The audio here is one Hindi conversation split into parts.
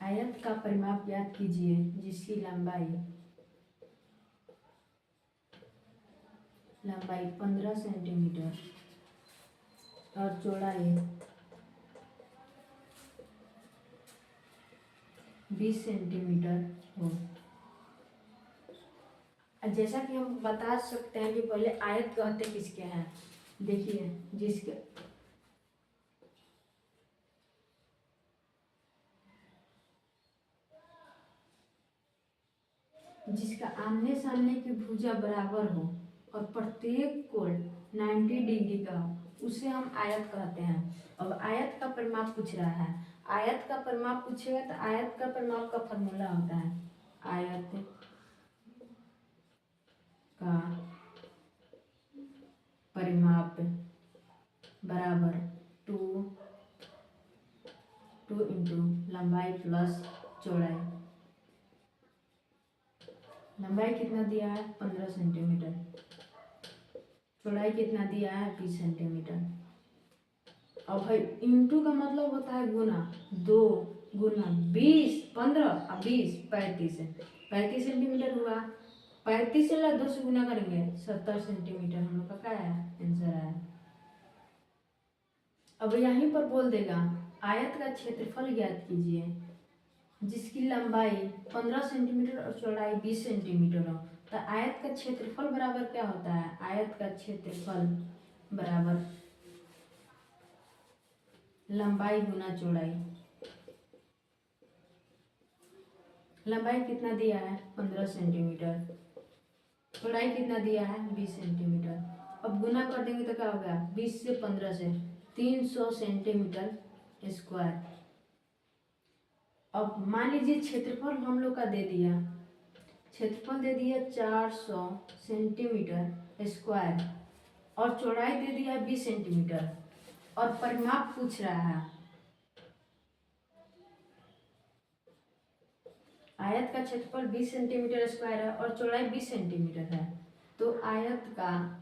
आयत का परिमाप ज्ञात कीजिए जिसकी लंबाई 15 सेंटीमीटर और चौड़ाई 20 सेंटीमीटर हो। जैसा कि हम बता सकते हैं कि पहले आयत कहते किसके हैं। देखिए जिसका आमने सामने की भुजा बराबर हो और प्रत्येक कोण 90 डिग्री का हो उसे हम आयत कहते हैं। अब आयत का परिमाप पूछ रहा है। आयत का परिमाप पूछेगा तो आयत का परिमाप का फॉर्मूला होता है आयत का परिमाप बराबर 2 इंटू लंबाई प्लस चौड़ाई। लंबाई कितना दिया है 15 सेंटीमीटर, चौड़ाई कितना दिया है 20 सेंटीमीटर। अब भाई इंटू का मतलब होता है गुना, 2 गुना 20, 15 और 20 35 सेंटीमीटर हुआ। 35 से 2 से गुना करेंगे 70 सेंटीमीटर हम लोग का क्या है आंसर है। अब यहीं पर बोल देगा आयत का क्षेत्रफल ज्ञात कीजिए जिसकी लंबाई 15 सेंटीमीटर और चौड़ाई 20 सेंटीमीटर हो। तो आयत का क्षेत्रफल बराबर क्या होता है, आयत का क्षेत्रफल बराबर लंबाई गुना चौड़ाई। लंबाई कितना दिया है 15 सेंटीमीटर, चौड़ाई कितना दिया है 20 सेंटीमीटर। अब गुना कर देंगे तो क्या हो गया 20 से 15 से 300 सेंटीमीटर स्क्वायर। अब मान लीजिए क्षेत्रफल हम लोग का दे दिया, क्षेत्रफल दे दिया 400 सेंटीमीटर स्क्वायर और चौड़ाई दे दिया 20 सेंटीमीटर और परिमाप पूछ रहा है। आयत का क्षेत्रफल 20 सेंटीमीटर स्क्वायर है और चौड़ाई 20 सेंटीमीटर है। तो आयत का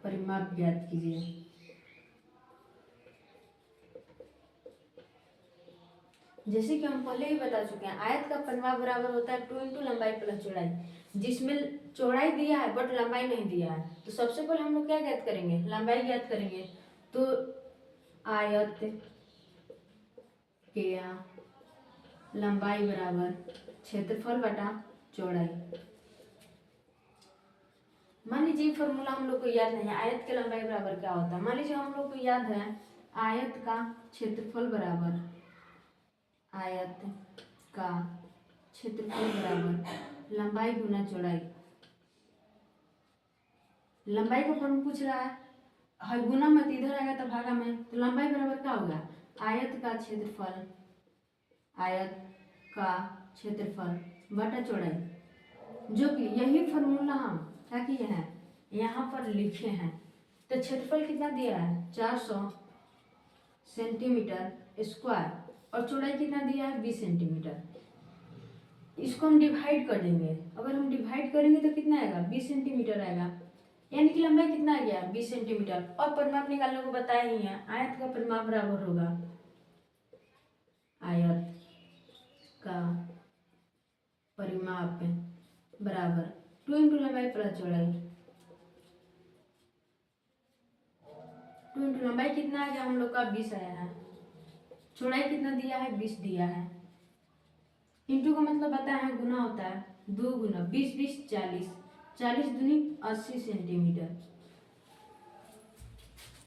परिमाप ज्ञात कीजिए। जैसे कि हम पहले ही बता चुके हैं आयत का परिमाप बराबर होता है 2 इंटू लंबाई प्लस चौड़ाई। जिसमें चौड़ाई दिया है बट लंबाई नहीं दिया है तो सबसे पहले हम लोग क्या ज्ञात करेंगे, लंबाई ज्ञात करेंगे। तो आयत के लंबाई बराबर क्षेत्रफल बटा चौड़ाई। मान लीजिए फॉर्मूला हम लोग को याद नहीं है आयत के लंबाई बराबर क्या होता है। मान लीजिए हम लोग को याद है आयत का क्षेत्रफल बराबर लंबाई गुना चौड़ाई। लंबाई का फॉर्मूला पूछ रहा है गुना मत इधर आएगा तो भागा में, तो लंबाई बराबर क्या होगा आयत का क्षेत्रफल बटा चौड़ाई। जो कि यही फॉर्मूला हम क्या किए हैं यहाँ पर लिखे हैं। तो क्षेत्रफल कितना दिया है 400 सेंटीमीटर स्क्वायर और चौड़ाई कितना दिया है 20 सेंटीमीटर। इसको हम डिवाइड कर देंगे, अगर हम डिवाइड करेंगे तो कितना आएगा 20 सेंटीमीटर आएगा, यानी कि लंबाई कितना आ गया 20 सेंटीमीटर। और परिमाप निकालने को बताया ही है, आयत का परिमाप बराबर होगा आयत का परिमाप बराबर 2 इंटू लंबाई प्लस चौड़ाई। 2 इंटू लंबाई कितना आ गया हम लोग का 20 आया है, चौड़ाई कितना दिया है 20 दिया है। इंटू का मतलब बताया है गुना होता है, 2 गुना 20 20 40, 40 दूनी 80 सेंटीमीटर।